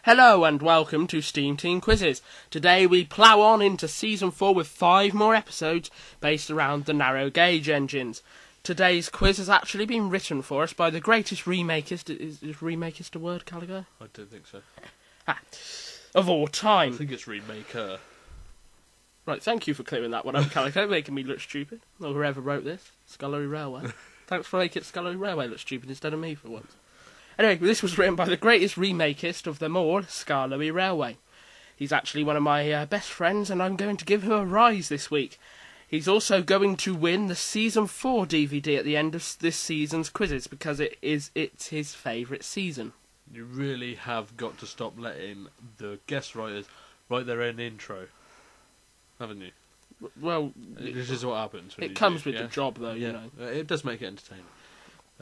Hello and welcome to SteamTeam Quizzes. Today we plough on into Season 4 with 5 more episodes based around the narrow gauge engines. Today's quiz has actually been written for us by the greatest remakist... Is remakist a word, Calico? I don't think so. Of all time. I think it's remaker. Right, thank you for clearing that one up, Calico, making me look stupid. Or whoever wrote this. SkarloeyRailway. Thanks for making SkarloeyRailway look stupid instead of me for once. Anyway, this was written by the greatest remakist of them all, SkarloeyRailway. He's actually one of my best friends, and I'm going to give him a rise this week. He's also going to win the Season 4 DVD at the end of this season's quizzes, because it's his favourite season. You really have got to stop letting the guest writers write their own intro, haven't you? Well, this is what happens. When it comes with the job, though. Yeah, you know. It does make it entertaining.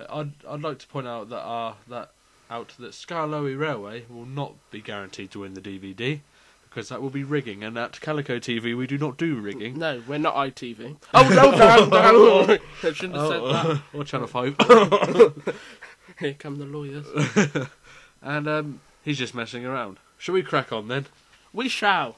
I'd like to point out that SkarloeyRailway will not be guaranteed to win the DVD, because that will be rigging, and at Calico TV we do not do rigging. No, we're not ITV. Oh no, Dan! I shouldn't have said that. Or Channel 5. Here come the lawyers. And he's just messing around. Shall we crack on then? We shall.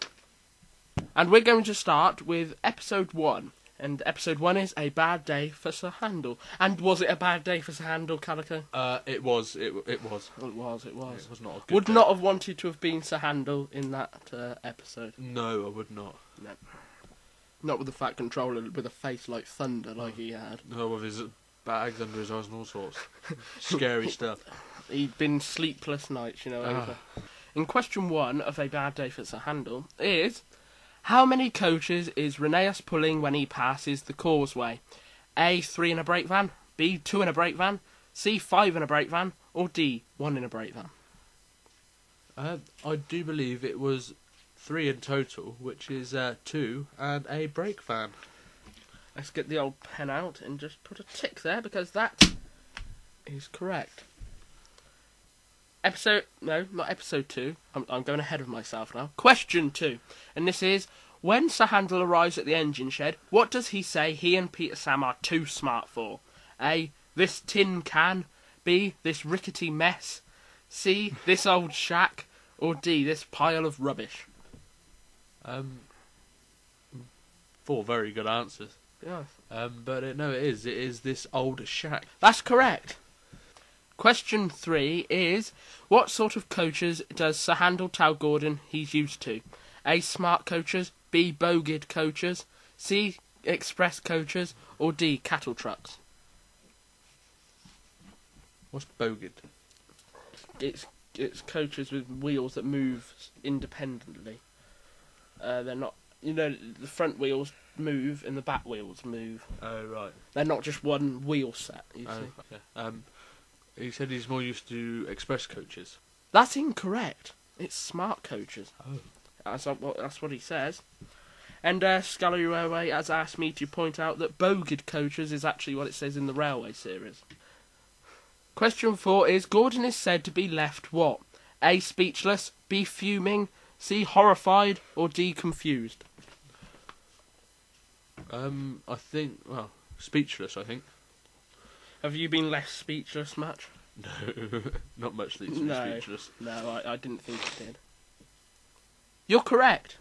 And we're going to start with Episode 1. And Episode 1 is A Bad Day for Sir Handall. And was it a bad day for Sir Handall, Calico? It was. It was. It was not a good Would day. not have wanted to have been Sir Handall in that episode. No, I would not. No. Not with the Faticontroller with a face like thunder like he had. No, with his bags under his eyes and all sorts. Scary stuff. He'd been sleepless nights, over. In question 1 of A Bad Day for Sir Handall is... How many coaches is Rheneas pulling when he passes the causeway? A, 3 in a brake van, B, 2 in a brake van, C, 5 in a brake van, or D, 1 in a brake van? I do believe it was 3 in total, which is 2 and a brake van. Let's get the old pen out and just put a tick there, because that is correct. Not episode 2. I'm going ahead of myself now. Question 2. And this is, when Sir Handall arrives at the engine shed, what does he say he and Peter Sam are too smart for? A, this tin can. B, this rickety mess. C, this old shack. Or D, this pile of rubbish. 4 very good answers. Yes. But it is this old shack. That's correct. Question 3 is, what sort of coaches does Sir Handall tell Gordon he's used to? A, smart coaches, B, bogeyed coaches, C, express coaches, or D, cattle trucks? What's bogeyed? It's coaches with wheels that move independently. They're not, the front wheels move and the back wheels move. Oh, right. They're not just one wheel set, you see. Okay. He said he's more used to express coaches. That's incorrect. It's smart coaches. Oh. That's what he says. And SkarloeyRailway has asked me to point out that bogeyed coaches is actually what it says in the Railway series. Question 4 is, Gordon is said to be left what? A, speechless, B, fuming, C, horrified, or D, confused? I think, speechless, I think. Have you been left speechless much? No, not much leads to be speechless. No, I didn't think you did. You're correct.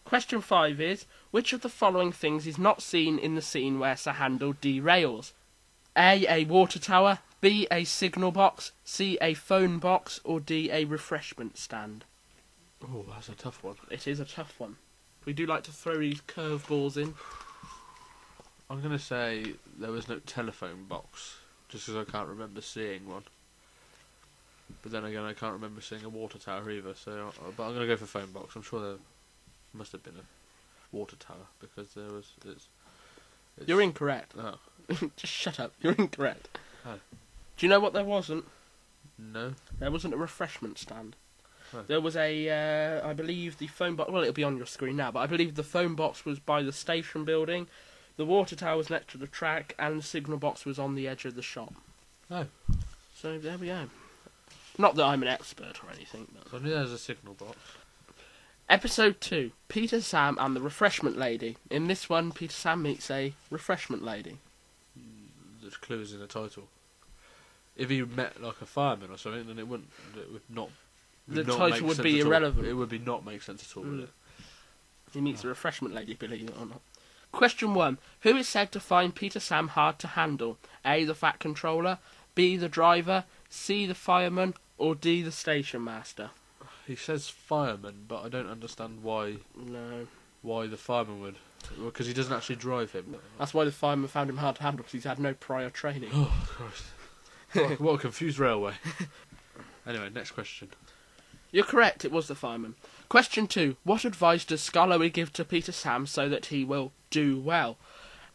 Question 5 is, which of the following things is not seen in the scene where Sir Handall derails? A water tower, B, a signal box, C, a phone box, or D, a refreshment stand? Oh, that's a tough one. It is a tough one. We do like to throw these curveballs in. I'm going to say there was no telephone box, just because I can't remember seeing one. But then again, I can't remember seeing a water tower either, but I'm going to go for phone box. I'm sure there must have been a water tower, because there was... You're incorrect. Oh. Just shut up. You're incorrect. Oh. Do you know what there wasn't? No. There wasn't a refreshment stand. Oh. There was I believe the phone box... Well, it'll be on your screen now, but I believe the phone box was by the station building, the water tower was next to the track, and the signal box was on the edge of the shop. Oh. So there we go. Not that I'm an expert or anything. But... So I knew there was a signal box. Episode 2, Peter, Sam and the Refreshment Lady. In this one, Peter Sam meets a Refreshment Lady. There's clues in the title. If he met like a fireman or something, then it would not the title would be irrelevant. It would be not make sense at all, would it? He meets the Refreshment Lady, believe it or not. Question 1. Who is said to find Peter Sam hard to handle? A. The Faticontroller, B. The driver, C. The fireman, or D. The station master? He says fireman, but I don't understand why. No. Why the fireman would? Because he doesn't actually drive him. That's why the fireman found him hard to handle, because he's had no prior training. Oh Christ! What a confused railway. Anyway, next question. You're correct. It was the fireman. Question 2. What advice does Skarloey give to Peter Sam so that he will do well?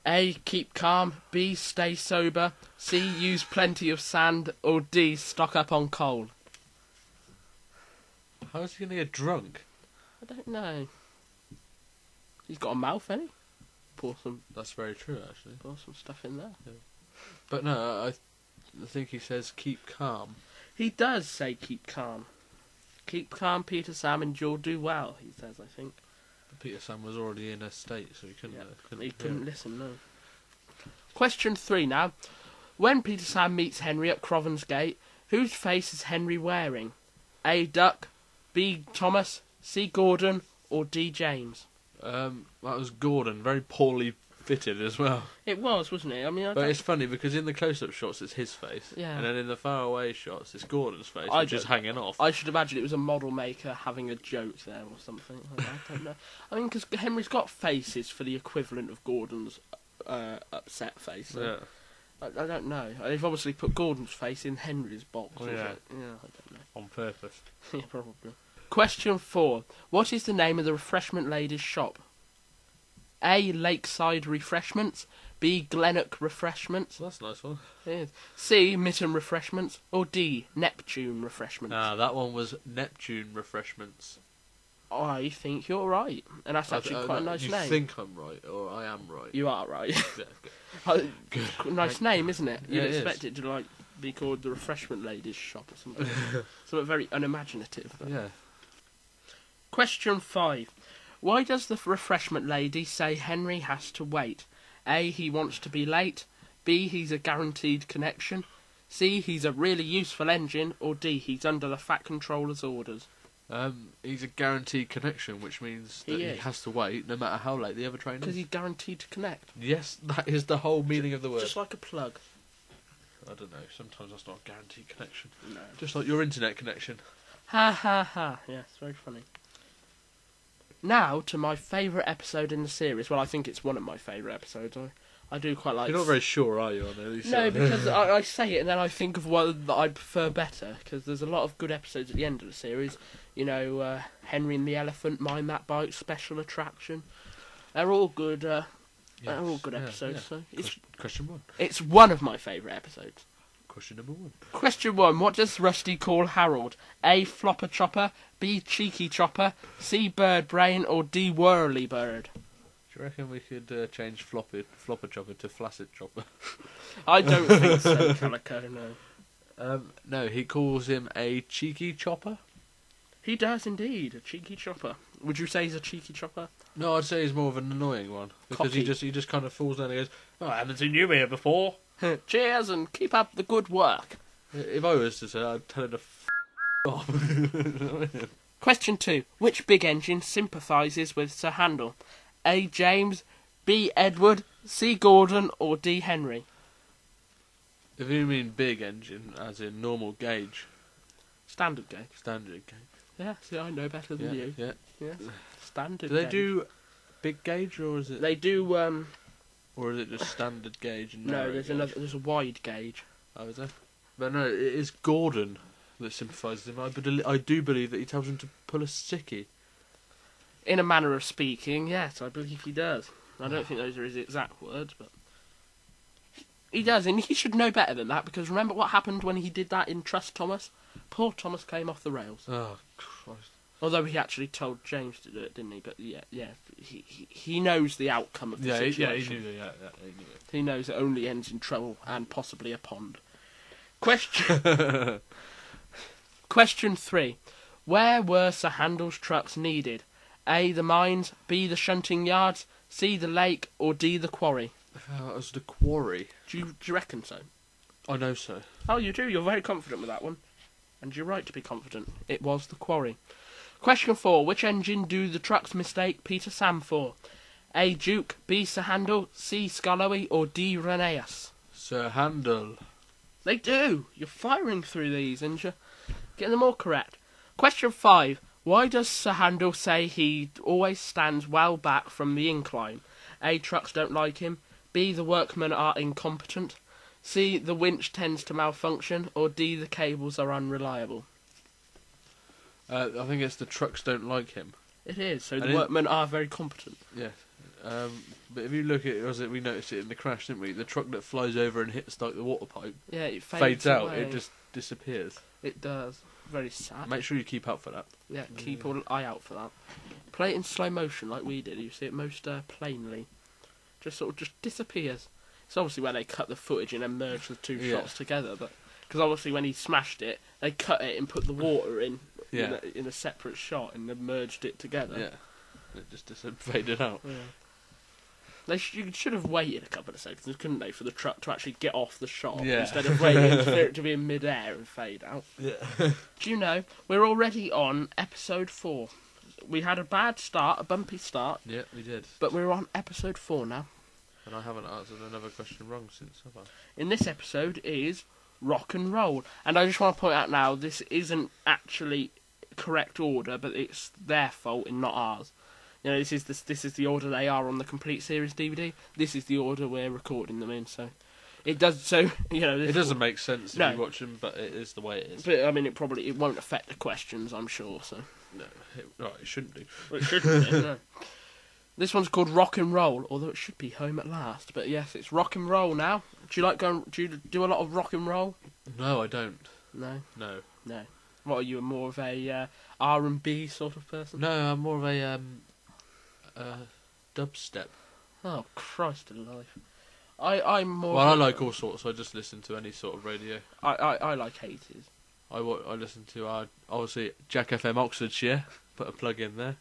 A. Keep calm. B. Stay sober. C. Use plenty of sand. Or D. Stock up on coal. How is he going to get drunk? I don't know. He's got a mouth, ain't he? Pour some. That's very true, actually. Pour some stuff in there. Yeah. But no, I think he says keep calm. He does say keep calm. Keep calm, Peter Sam, and you'll do well, he says, I think. But Peter Sam was already in a state, so he couldn't... he couldn't listen, no. Question 3 now. When Peter Sam meets Henry at Crovans Gate, whose face is Henry wearing? A. Duck, B. Thomas, C. Gordon, or D. James? That was Gordon, very poorly fitted as well. It was, wasn't it? I mean, but it's funny because in the close-up shots it's his face, and then in the far-away shots it's Gordon's face, which is hanging off. I should imagine it was a model maker having a joke there or something. I don't know. I mean, because Henry's got faces for the equivalent of Gordon's upset face. So yeah. I don't know. They've obviously put Gordon's face in Henry's box. Oh, yeah. Yeah, I don't know. On purpose. Yeah, probably. Question 4. What is the name of the Refreshment Lady's shop? A. Lakeside Refreshments, B. Glennock Refreshments. Well, that's a nice one. Yes. C. Mitten Refreshments, or D. Neptune Refreshments. That one was Neptune Refreshments. I think you're right, and that's actually quite a nice name. You think I'm right, or I am right? You are right. Yeah, good. Nice name, isn't it? You'd expect it to be called the Refreshment Ladies shop or something. Something very unimaginative. But. Yeah. Question 5. Why does the Refreshment Lady say Henry has to wait? A. He wants to be late. B. He's a guaranteed connection. C. He's a really useful engine. Or D. He's under the Faticontroller's orders. He's a guaranteed connection, which means that he has to wait no matter how late the other train is. Because he's guaranteed to connect. Yes, that is the whole meaning of the word. Just like a plug. I don't know, sometimes that's not a guaranteed connection. No. Just like your internet connection. Ha ha ha. Yes, very funny. Now to my favourite episode in the series. Well, I think it's one of my favourite episodes. I do quite like... You're not very sure, are you, on it? No, because I say it and then I think of one that I prefer better, because there's a lot of good episodes at the end of the series. You know, Henry and the Elephant, Mind That Bike, Special Attraction. They're all good. They're all good episodes. Yeah. So it's question 1. It's one of my favourite episodes. Question number 1. Question 1. What does Rusty call Harold? A. Flopper Chopper, B. Cheeky Chopper, C. Bird Brain, or D. Whirly Bird? Do you reckon we could change Flopper Chopper to Flaccid Chopper? I don't think so, Calico, no. No, he calls him a cheeky chopper. He does indeed, a cheeky chopper. Would you say he's a cheeky chopper? No, I'd say he's more of an annoying one, because Cocky. he just kind of falls down and goes, "Oh, I haven't seen you here before." Cheers and keep up the good work. If I was to say, I'd tell him to off. Question 2. Which big engine sympathises with Sir Handall? A. James, B. Edward, C. Gordon, or D. Henry? If you mean big engine, as in normal gauge. Standard gauge. Standard gauge. Yeah, see, I know better than you. Yeah. Standard Do they gauge. do big gauge, or is it... They do, Or is it just standard gauge and No, narrow there's gauge? there's a wide gauge. Oh, is there? But no, it is Gordon that sympathises with him. I do believe that he tells him to pull a sickie. In a manner of speaking, yes, I believe he does. I don't think those are his exact words, but... He does, and he should know better than that, because remember what happened when he did that in Trust Thomas? Poor Thomas came off the rails. Oh, Christ. Although he actually told James to do it, didn't he? But yeah, he knows the outcome of the situation. Yeah, he knew it. He knows it only ends in trouble and possibly a pond. Question 3. Where were Sir Handall's trucks needed? A. The mines, B. The shunting yards, C. The lake, or D. The quarry? That was the quarry. Do you reckon so? I know so. Oh, you do? You're very confident with that one. And you're right to be confident. It was the quarry. Question 4. Which engine do the trucks mistake Peter Sam for? A. Duke, B. Sir Handall, C. Skarloey, or D. Reneus? Sir Handel. They do! You're firing through these, and you're getting them all correct. Question 5. Why does Sir Handall say he always stands well back from the incline? A. Trucks don't like him. B. The workmen are incompetent. C. The winch tends to malfunction. Or D. The cables are unreliable. I think it's the trucks don't like him. It is, so the workmen are very competent. Yes. But if you look at it, we noticed it in the crash, didn't we? The truck that flies over and hits like the water pipe, yeah, it fades out. away. It just disappears. It does. Very sad. Make sure you keep out for that. Yeah, keep an eye out for that. Play it in slow motion like we did. You see it most plainly. Just sort of just disappears. It's obviously where they cut the footage and then merge the two shots together. But because obviously when he smashed it, they cut it and put the water in a separate shot and then merged it together. Yeah, it just faded out. Yeah. You should have waited a couple of seconds, couldn't they, for the truck to actually get off the shot instead of waiting for it to be in mid-air and fade out. Yeah. Do you know, we're already on episode 4. We had a bad start, a bumpy start. Yeah, we did. But we're on episode 4 now. And I haven't answered another question wrong since, have I? In this episode is rock and roll. And I just want to point out now, this isn't actually correct order, but it's their fault and not ours. You know, this is the order they are on the complete series DVD. This is the order we're recording them in. So it does. So you know, it doesn't make sense if you watch them, but it is the way it is. But I mean, it won't affect the questions, I'm sure. So no, it shouldn't do. Well, it shouldn't do. No. This one's called Rock and Roll, although it should be Home at Last. But yes, it's rock and roll now. Do you do a lot of rock and roll? No, I don't. No. No. What are you, more of a R&B sort of person? No, I'm more of a dubstep. Oh, Christ alive. I'm more... Well, I like all sorts, so I just listen to any sort of radio. I like 80s. I listen to, obviously, Jack FM Oxfordshire. Put a plug in there.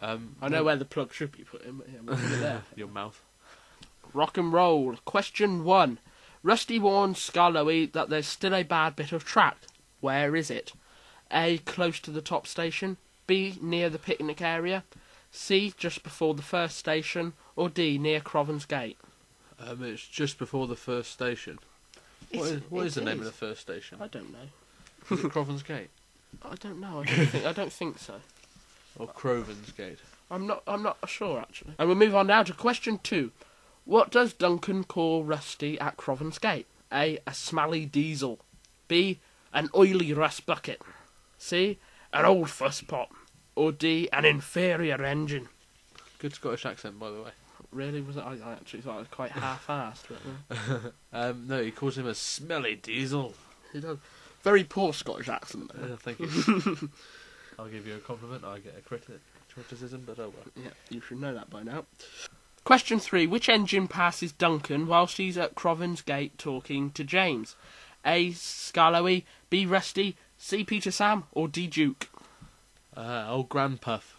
I know where the plug should be put in, but yeah, we'll put it there. Your mouth. Rock and roll. Question 1. Rusty warns Skarloey that there's still a bad bit of track. Where is it? A. Close to the top station. B. Near the picnic area. C. Just before the first station. Or D. Near Crovans Gate. It's just before the first station. What is the name of the first station? I don't know. Is it Crovans Gate? I don't know. I don't think so. Or Crovans Gate? I'm not sure actually. And we'll move on now to question 2. What does Duncan call Rusty at Crovans Gate? A. A smelly diesel. B. An oily rust bucket. C. An old fuss pot. Or D. An inferior engine. Good Scottish accent, by the way. Really? Was it? I actually thought it was quite half-assed. But, no, he calls him a smelly diesel. He does. Very poor Scottish accent. Thank you. I'll give you a compliment. I get a criticism, but oh well. Yeah, you should know that by now. Question 3. Which engine passes Duncan whilst he's at Crovans Gate talking to James? A. Skarloey, B. Rusty, C. Peter Sam, or D. Duke? Old Grandpuff.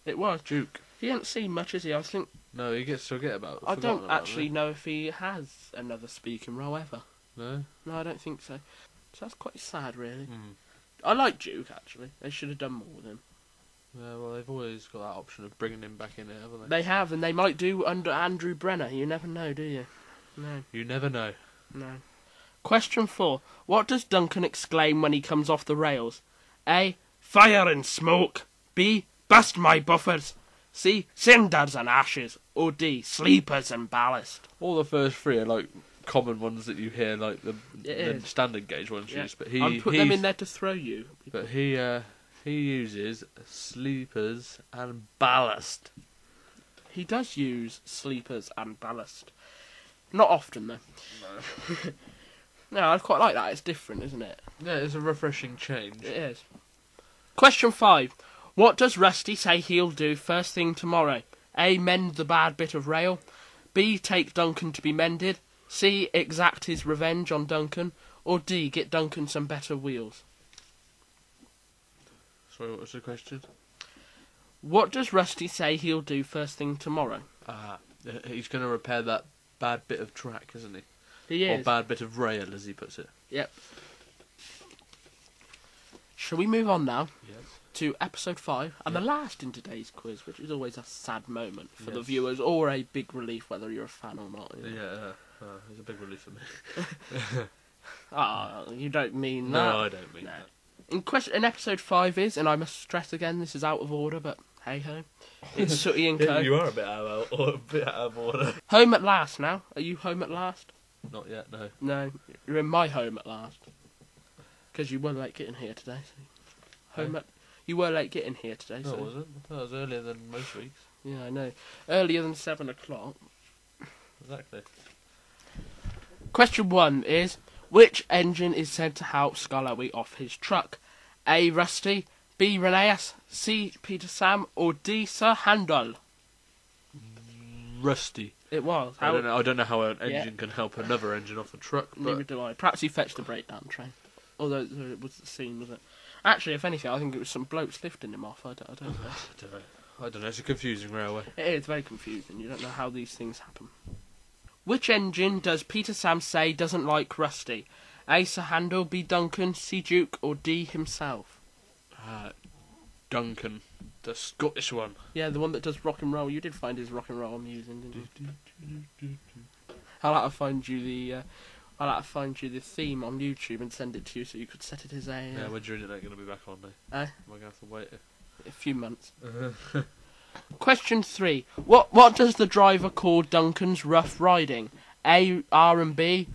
It was Duke. He hasn't seen much, is he? I think. No, he gets to forget about it. I don't actually know if he has another speaking role ever. No? No, I don't think so. So that's quite sad, really. I like Duke, actually. They should have done more with him. Yeah, well, they've always got that option of bringing him back in it, haven't they? They have, and they might do under Andrew Brenner. You never know, do you? No. You never know. No. Question 4. What does Duncan exclaim when he comes off the rails? A. Fire and smoke. B. Bust my buffers. C. Cinders and ashes. Or D. Sleepers and ballast. All the first 3 are like common ones that you hear, like the standard gauge ones used. But I'll put them in there to throw you. But he uses sleepers and ballast. He does use sleepers and ballast. Not often, though. No. No, I quite like that. It's different, isn't it? Yeah, it's a refreshing change. It is. Question 5. What does Rusty say he'll do first thing tomorrow? A. Mend the bad bit of rail. B. Take Duncan to be mended. C. Exact his revenge on Duncan. Or D. Get Duncan some better wheels. Sorry, what was the question? What does Rusty say he'll do first thing tomorrow? He's going to repair that bad bit of track, isn't he? He is. Or bad bit of rail, as he puts it. Yep. Shall we move on now Yes. to episode 5 and Yeah. the last in today's quiz, which is always a sad moment for the Yes. viewers or a big relief whether you're a fan or not. You know? Yeah, it's a big relief for me. Ah, you don't mean that. No, I don't mean that. In episode 5 is, and I must stress again, this is out of order, but hey ho, it's Sooty and Co. You are a bit out of order. Home at last now. Are you home at last? Not yet, no. No, you're in my home at last. Because you were late getting here today. So. You were late getting here today. No, So. it wasn't. I thought it was earlier than most weeks. Yeah, I know. Earlier than 7 o'clock. Exactly. Question 1 is, which engine is said to help Skarloey off his truck? A. Rusty, B. Rheneas, C. Peter Sam, or D. Sir Handall? Rusty. It was. I don't know how an engine can help another engine off a truck, Neither but do I. Perhaps he fetched the breakdown train. Although it was the scene, was it? Actually, if anything, I think it was some blokes lifting him off. I don't know. I don't know. It's a confusing railway. It is very confusing. You don't know how these things happen. Which engine does Peter Sam say doesn't like Rusty? A. Sir Handall, B. Duncan, C. Duke, or D. himself? Duncan, the Scottish one. Yeah, the one that does rock and roll. You did find his rock and roll amusing, didn't you? I'll have to find you the theme on YouTube and send it to you so you could set it as a. Yeah, when's your internet going to be back on now? Am I going to have to wait? A few months. Question 3. What does the driver call Duncan's rough riding? A. R&B,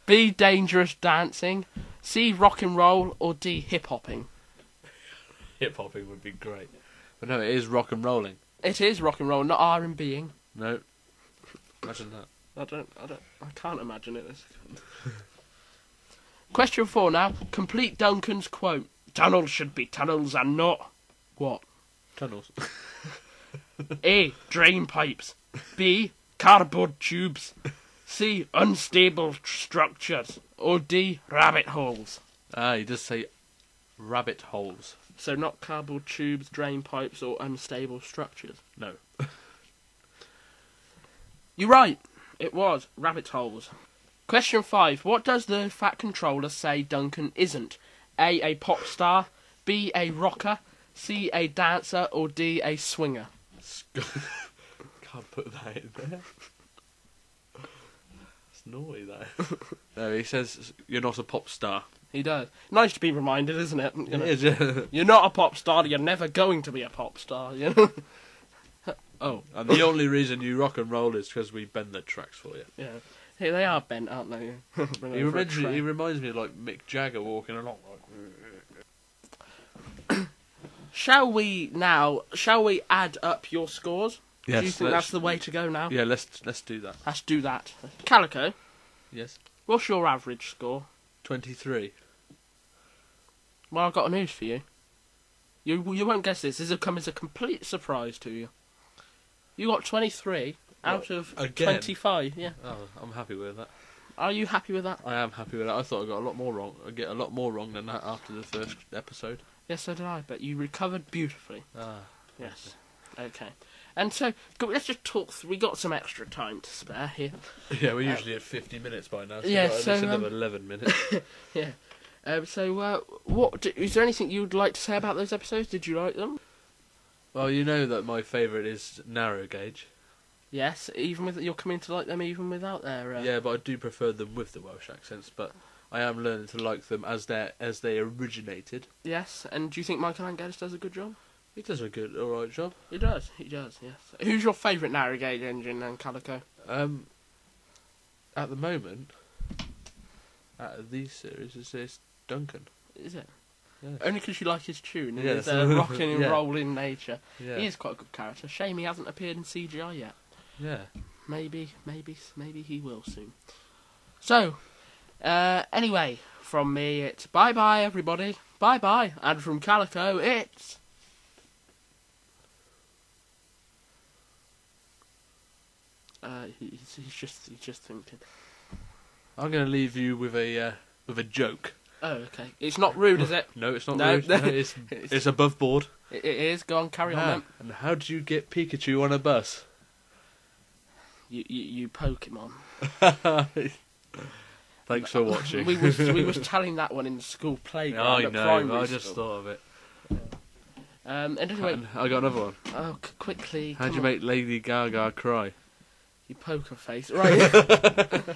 B. Dangerous dancing, C. Rock and roll, or D. Hip hopping? Hip hopping would be great. But no, it is rock and rolling. It is rock and roll, not R&Bing. No. Imagine that. I can't imagine it. Question 4 now. Complete Duncan's quote. Tunnels should be tunnels and not... What? Tunnels. A. Drain pipes. B. Cardboard tubes. C. Unstable structures. Or D. Rabbit holes. He does say rabbit holes. So not cardboard tubes, drain pipes, or unstable structures. No. You're right. It was rabbit holes. Question 5. What does the Faticontroller say Duncan isn't? A pop star, B. a rocker, C. a dancer, or D. a swinger? Can't put that in there. It's naughty, that. No, he says you're not a pop star. He does. Nice to be reminded, isn't it? You know, It is. you're not a pop star, you're never going to be a pop star, you know? Oh. And the only reason you rock and roll is because we bend the tracks for you. Yeah. Hey, they are bent, aren't they? He reminds me of like Mick Jagger walking along. Shall we add up your scores? Yes. Do you think that's the way to go now? Yeah, let's do that. Let's do that. Calico, Yes. what's your average score? 23. Well, I've got news for you. You won't guess this. This will come as a complete surprise to you. You got 23 out of again? 25. Yeah. Oh, I'm happy with that. Are you happy with that? I am happy with that. I thought I got a lot more wrong. I get a lot more wrong than that after the first episode. Yes, so did I. But you recovered beautifully. Ah. Yes. Okay. And so, let's just talk. We got some extra time to spare here. Yeah, we're usually at 50 minutes by now. So yeah, we've got so, at least another 11 minutes. Yeah. Is there anything you'd like to say about those episodes? Did you like them? Well, you know that my favourite is narrow gauge. Yes, even with you're coming to like them even without their. Yeah, but I do prefer them with the Welsh accents. But I am learning to like them as they originated. Yes, and do you think Michael Angelis does a good job? He does a good, alright job. He does. Yes. Who's your favourite narrow gauge engine then, Calico? At the moment, out of these series, it's Duncan. Is it? Yes. Only because you like his tune and Yeah, his so- rocking and yeah. rolling nature. Yeah. He is quite a good character. Shame he hasn't appeared in CGI yet. Yeah. Maybe he will soon. So, anyway, from me it's bye-bye everybody. Bye-bye. And from Calico it's... He's just thinking. I'm going to leave you with a joke. Oh, okay. It's not rude, is it? No, it's not No. rude. No, it's above board. It is. Go on, carry on then. And how do you get Pikachu on a bus? You Pokemon. Thanks for watching. we was telling that one in the school playground. I at know, primary but I just school. thought of it. And anyway, And I got another one. oh, quickly. How'd come you on, make Lady Gaga cry? you poker face? Right.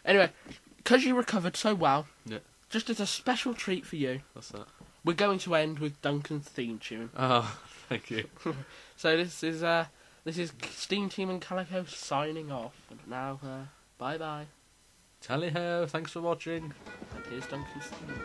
Anyway, because you recovered so well, Yeah. just as a special treat for you, What's that? we're going to end with Duncan's theme tune. Oh, thank you. So this is SteamTeam and Calico signing off. And now, bye bye. Tally ho, thanks for watching. And here's Duncan's theme.